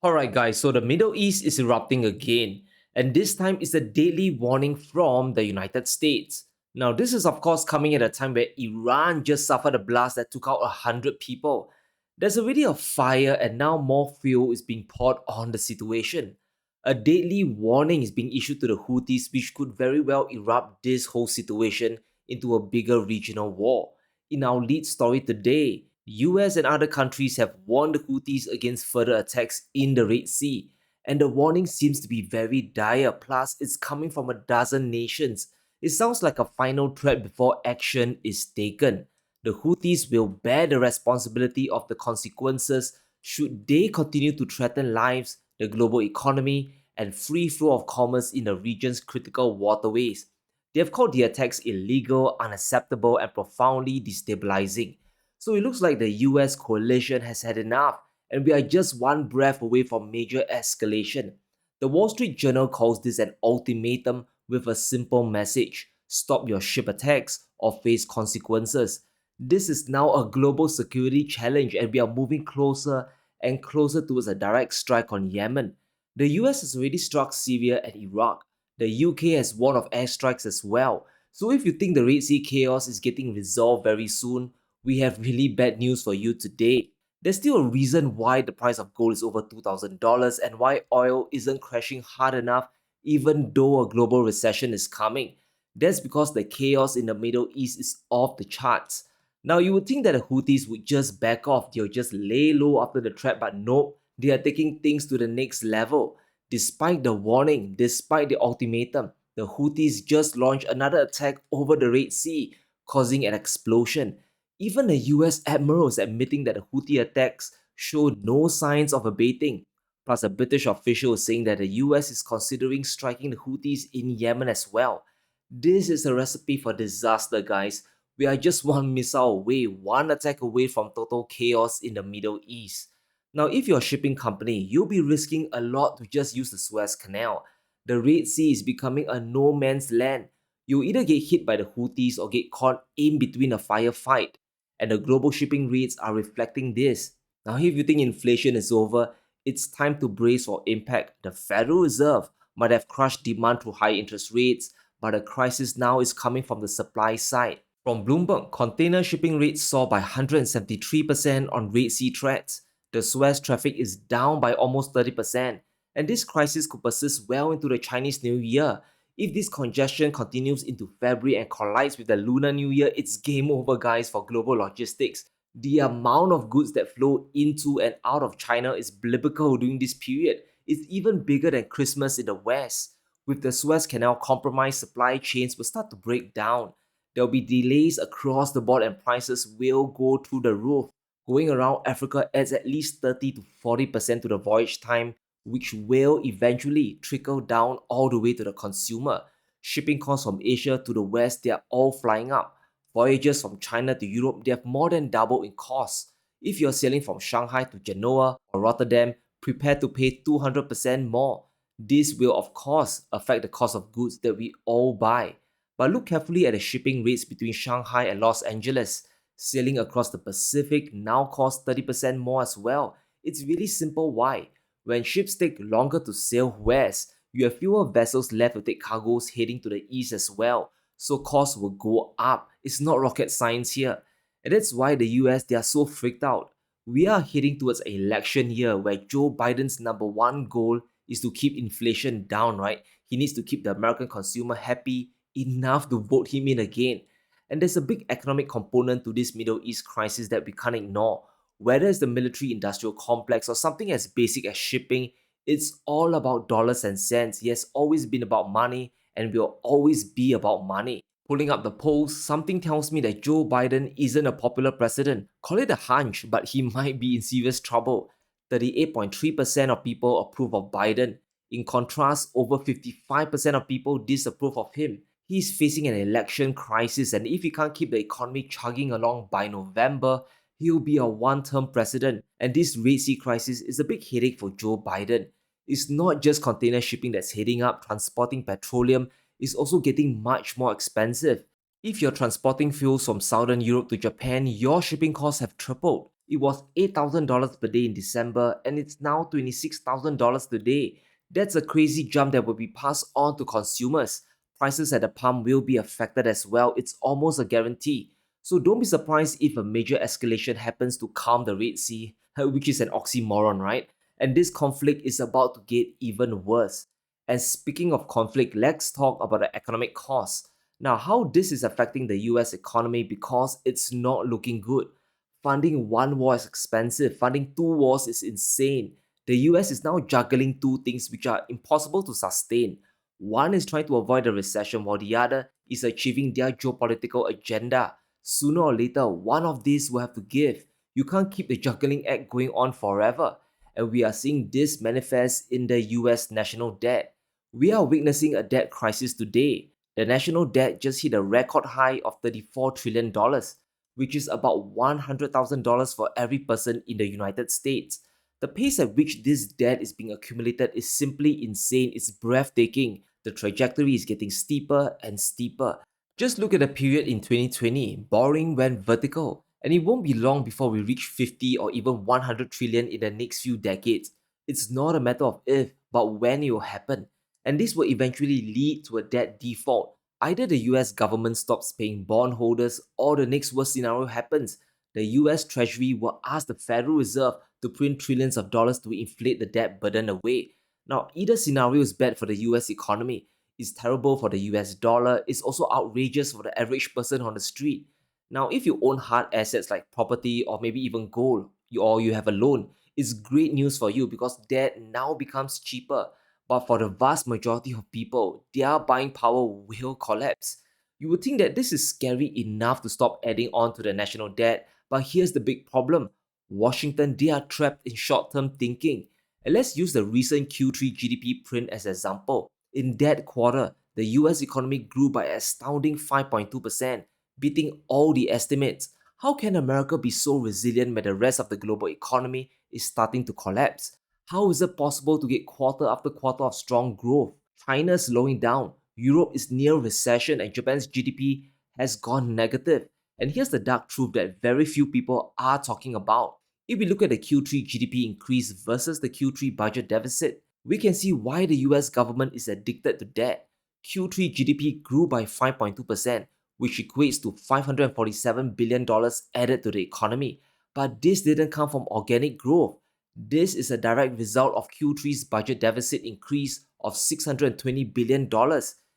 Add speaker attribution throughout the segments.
Speaker 1: Alright, guys, so the Middle East is erupting again, and this time it's a deadly warning from the United States. Now, this is of course coming at a time where Iran just suffered a blast that took out 100 people. There's already a fire, and now more fuel is being poured on the situation. A deadly warning is being issued to the Houthis, which could very well erupt this whole situation into a bigger regional war. In our lead story today, US and other countries have warned the Houthis against further attacks in the Red Sea, and the warning seems to be very dire, plus it's coming from a dozen nations. It sounds like a final threat before action is taken. The Houthis will bear the responsibility of the consequences should they continue to threaten lives, the global economy, and free flow of commerce in the region's critical waterways. They have called the attacks illegal, unacceptable, and profoundly destabilizing. So it looks like the US coalition has had enough, and we are just one breath away from major escalation. The Wall Street Journal calls this an ultimatum with a simple message: stop your ship attacks or face consequences. This is now a global security challenge, and we are moving closer and closer towards a direct strike on Yemen. The US has already struck Syria and Iraq. The UK has warned of airstrikes as well. So if you think the Red Sea chaos is getting resolved very soon, we have really bad news for you today. There's still a reason why the price of gold is over $2,000 and why oil isn't crashing hard enough even though a global recession is coming. That's because the chaos in the Middle East is off the charts. Now, you would think that the Houthis would just back off, they'll just lay low after the threat, but nope, they are taking things to the next level. Despite the warning, despite the ultimatum, the Houthis just launched another attack over the Red Sea, causing an explosion. Even the US admiral is admitting that the Houthi attacks show no signs of abating. Plus, a British official is saying that the US is considering striking the Houthis in Yemen as well. This is a recipe for disaster, guys. We are just one missile away, one attack away from total chaos in the Middle East. Now, if you're a shipping company, you'll be risking a lot to just use the Suez Canal. The Red Sea is becoming a no man's land. You'll either get hit by the Houthis or get caught in between a firefight, and the global shipping rates are reflecting this. Now, if you think inflation is over, it's time to brace for impact. The Federal Reserve might have crushed demand through high interest rates, but the crisis now is coming from the supply side. From Bloomberg, container shipping rates soared by 173% on Red Sea threats. The Suez traffic is down by almost 30%, and this crisis could persist well into the Chinese New Year. If this congestion continues into February and collides with the Lunar New Year, it's game over, guys, for global logistics. The amount of goods that flow into and out of China is biblical during this period. It's even bigger than Christmas in the West. With the Suez Canal compromised, supply chains will start to break down. There'll be delays across the board and prices will go through the roof. Going around Africa adds at least 30 to 40% to the voyage time, which will eventually trickle down all the way to the consumer. Shipping costs from Asia to the West, they are all flying up. Voyages from China to Europe, they have more than doubled in cost. If you're sailing from Shanghai to Genoa or Rotterdam, prepare to pay 200% more. This will, of course, affect the cost of goods that we all buy. But look carefully at the shipping rates between Shanghai and Los Angeles. Sailing across the Pacific now costs 30% more as well. It's really simple why. When ships take longer to sail west, you have fewer vessels left to take cargoes heading to the east as well. So costs will go up. It's not rocket science here. And that's why the US, they are so freaked out. We are heading towards an election year where Joe Biden's number one goal is to keep inflation down, right? He needs to keep the American consumer happy enough to vote him in again. And there's a big economic component to this Middle East crisis that we can't ignore. Whether it's the military industrial complex or something as basic as shipping, it's all about dollars and cents. It has always been about money and will always be about money. Pulling up the polls, something tells me that Joe Biden isn't a popular president. Call it a hunch, but he might be in serious trouble. 38.3% of people approve of Biden. In contrast, over 55% of people disapprove of him. He's facing an election crisis, and if he can't keep the economy chugging along by November, he'll be a one-term president. And this Red Sea crisis is a big headache for Joe Biden. It's not just container shipping that's heading up, transporting petroleum is also getting much more expensive. If you're transporting fuels from Southern Europe to Japan, your shipping costs have tripled. It was $8,000 per day in December, and it's now $26,000 today. That's a crazy jump that will be passed on to consumers. Prices at the pump will be affected as well. It's almost a guarantee. So don't be surprised if a major escalation happens to calm the Red Sea, which is an oxymoron, right? And this conflict is about to get even worse. And speaking of conflict, let's talk about the economic costs. Now, how this is affecting the US economy because it's not looking good. Funding one war is expensive, funding two wars is insane. The US is now juggling two things which are impossible to sustain. One is trying to avoid a recession, while the other is achieving their geopolitical agenda. Sooner or later, one of these will have to give. You can't keep the juggling act going on forever. And we are seeing this manifest in the US national debt. We are witnessing a debt crisis today. The national debt just hit a record high of $34 trillion, which is about $100,000 for every person in the United States. The pace at which this debt is being accumulated is simply insane. It's breathtaking. The trajectory is getting steeper and steeper. Just look at the period in 2020. Borrowing went vertical, and it won't be long before we reach 50 or even 100 trillion in the next few decades. It's not a matter of if, but when it will happen. And this will eventually lead to a debt default. Either the US government stops paying bondholders or the next worst scenario happens. The US Treasury will ask the Federal Reserve to print trillions of dollars to inflate the debt burden away. Now, either scenario is bad for the US economy. It's terrible for the US dollar. It's also outrageous for the average person on the street. Now, if you own hard assets like property or maybe even gold, or you have a loan, it's great news for you because debt now becomes cheaper. But for the vast majority of people, their buying power will collapse. You would think that this is scary enough to stop adding on to the national debt, but here's the big problem. Washington, they are trapped in short-term thinking. And let's use the recent Q3 GDP print as an example. In that quarter, the US economy grew by an astounding 5.2%, beating all the estimates. How can America be so resilient when the rest of the global economy is starting to collapse? How is it possible to get quarter after quarter of strong growth? China is slowing down, Europe is near recession, and Japan's GDP has gone negative. And here's the dark truth that very few people are talking about. If we look at the Q3 GDP increase versus the Q3 budget deficit, we can see why the US government is addicted to debt. Q3 GDP grew by 5.2%, which equates to $547 billion added to the economy. But this didn't come from organic growth. This is a direct result of Q3's budget deficit increase of $620 billion.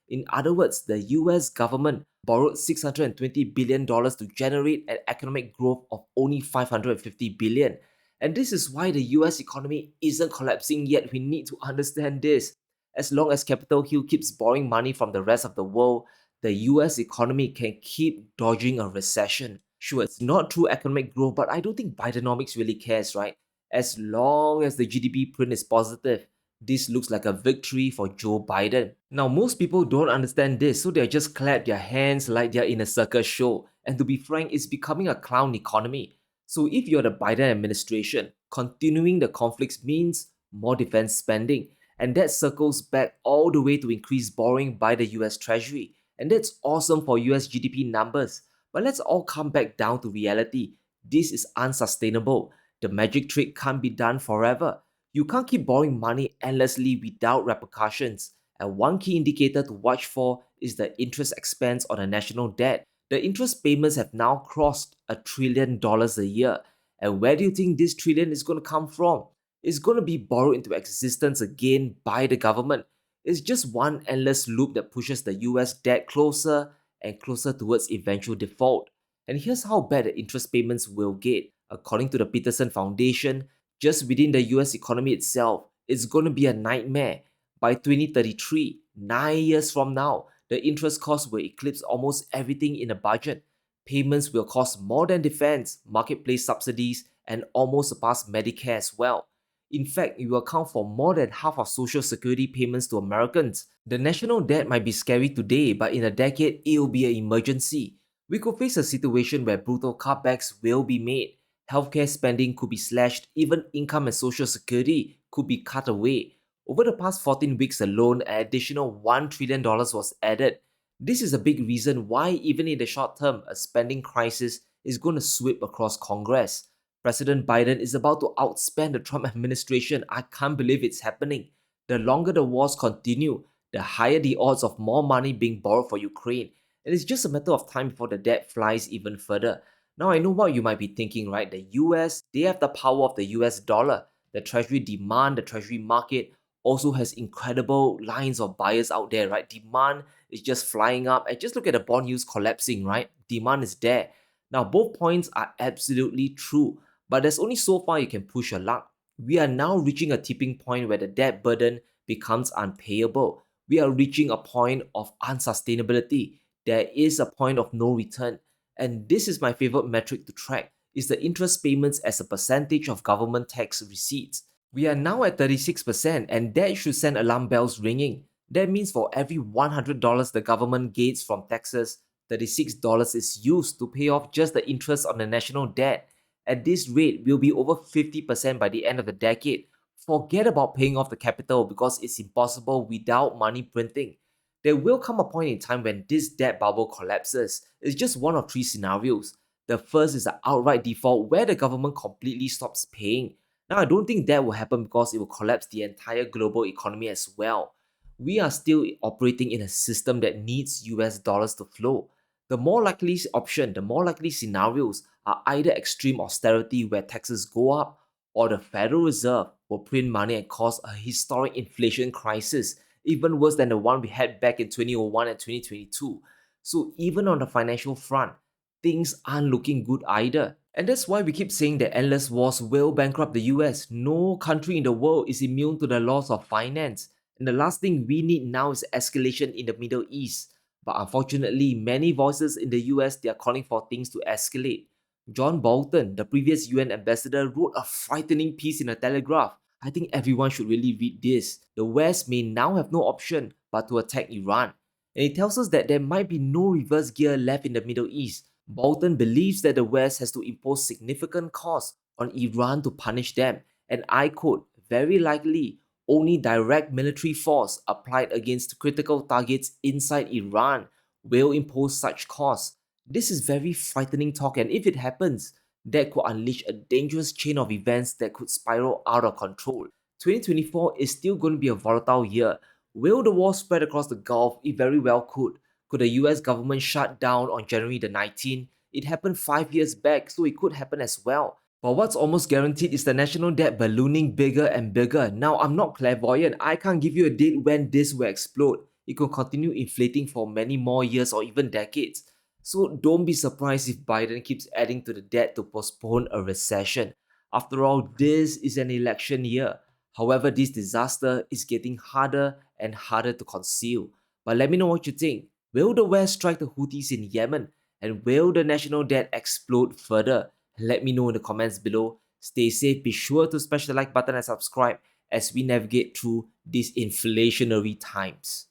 Speaker 1: In other words, the US government borrowed $620 billion to generate an economic growth of only $550 billion. And this is why the US economy isn't collapsing yet. We need to understand this. As long as Capitol Hill keeps borrowing money from the rest of the world, the US economy can keep dodging a recession. Sure, it's not true economic growth, but I don't think Bidenomics really cares, right? As long as the GDP print is positive, this looks like a victory for Joe Biden. Now, most people don't understand this, so they just clap their hands like they're in a circus show. And to be frank, it's becoming a clown economy. So if you're the Biden administration, continuing the conflicts means more defense spending. And that circles back all the way to increased borrowing by the US Treasury. And that's awesome for US GDP numbers. But let's all come back down to reality. This is unsustainable. The magic trick can't be done forever. You can't keep borrowing money endlessly without repercussions. And one key indicator to watch for is the interest expense on the national debt. The interest payments have now crossed $1 trillion a year. And where do you think this trillion is going to come from? It's going to be borrowed into existence again by the government. It's just one endless loop that pushes the US debt closer and closer towards eventual default. And here's how bad the interest payments will get. According to the Peterson Foundation, just within the US economy itself, it's going to be a nightmare. By 2033, 9 years from now, the interest cost will eclipse almost everything in the budget. Payments will cost more than defense, marketplace subsidies, and almost surpass Medicare as well. In fact, it will account for more than half of Social Security payments to Americans. The national debt might be scary today, but in a decade, it will be an emergency. We could face a situation where brutal cutbacks will be made. Healthcare spending could be slashed, even income and social security could be cut away. Over the past 14 weeks alone, an additional $1 trillion was added. This is a big reason why, even in the short term, a spending crisis is going to sweep across Congress. President Biden is about to outspend the Trump administration. I can't believe it's happening. The longer the wars continue, the higher the odds of more money being borrowed for Ukraine. And it's just a matter of time before the debt flies even further. Now, I know what you might be thinking, right? The US, they have the power of the US dollar. The treasury demand, the treasury market also has incredible lines of buyers out there, right? Demand is just flying up. And just look at the bond yields collapsing, right? Demand is there. Now, both points are absolutely true, but there's only so far you can push your luck. We are now reaching a tipping point where the debt burden becomes unpayable. We are reaching a point of unsustainability. There is a point of no return. And this is my favorite metric to track, is the interest payments as a percentage of government tax receipts. We are now at 36%, and that should send alarm bells ringing. That means for every $100 the government gets from taxes, $36 is used to pay off just the interest on the national debt. At this rate, we'll be over 50% by the end of the decade. Forget about paying off the capital because it's impossible without money printing. There will come a point in time when this debt bubble collapses. It's just one of three scenarios. The first is the outright default where the government completely stops paying. Now, I don't think that will happen because it will collapse the entire global economy as well. We are still operating in a system that needs US dollars to flow. The more likely option, the more likely scenarios are either extreme austerity where taxes go up, or the Federal Reserve will print money and cause a historic inflation crisis, even worse than the one we had back in 2001 and 2022. So, even on the financial front, things aren't looking good either. And that's why we keep saying that endless wars will bankrupt the US. No country in the world is immune to the laws of finance. And the last thing we need now is escalation in the Middle East. But unfortunately, many voices in the US, they are calling for things to escalate. John Bolton, the previous UN ambassador, wrote a frightening piece in the Telegraph. I think everyone should really read this. The West may now have no option but to attack Iran. And it tells us that there might be no reverse gear left in the Middle East. Bolton believes that the West has to impose significant costs on Iran to punish them, and I quote, very likely, only direct military force applied against critical targets inside Iran will impose such costs. This is very frightening talk, and if it happens, that could unleash a dangerous chain of events that could spiral out of control. 2024 is still going to be a volatile year. Will the war spread across the Gulf? It very well could. Could the US government shut down on January the 19th? It happened 5 years back, so it could happen as well. But what's almost guaranteed is the national debt ballooning bigger and bigger. Now, I'm not clairvoyant. I can't give you a date when this will explode. It could continue inflating for many more years or even decades. So don't be surprised if Biden keeps adding to the debt to postpone a recession. After all, this is an election year. However, this disaster is getting harder and harder to conceal. But let me know what you think. Will the West strike the Houthis in Yemen? And will the national debt explode further? Let me know in the comments below. Stay safe, be sure to smash the like button and subscribe as we navigate through these inflationary times.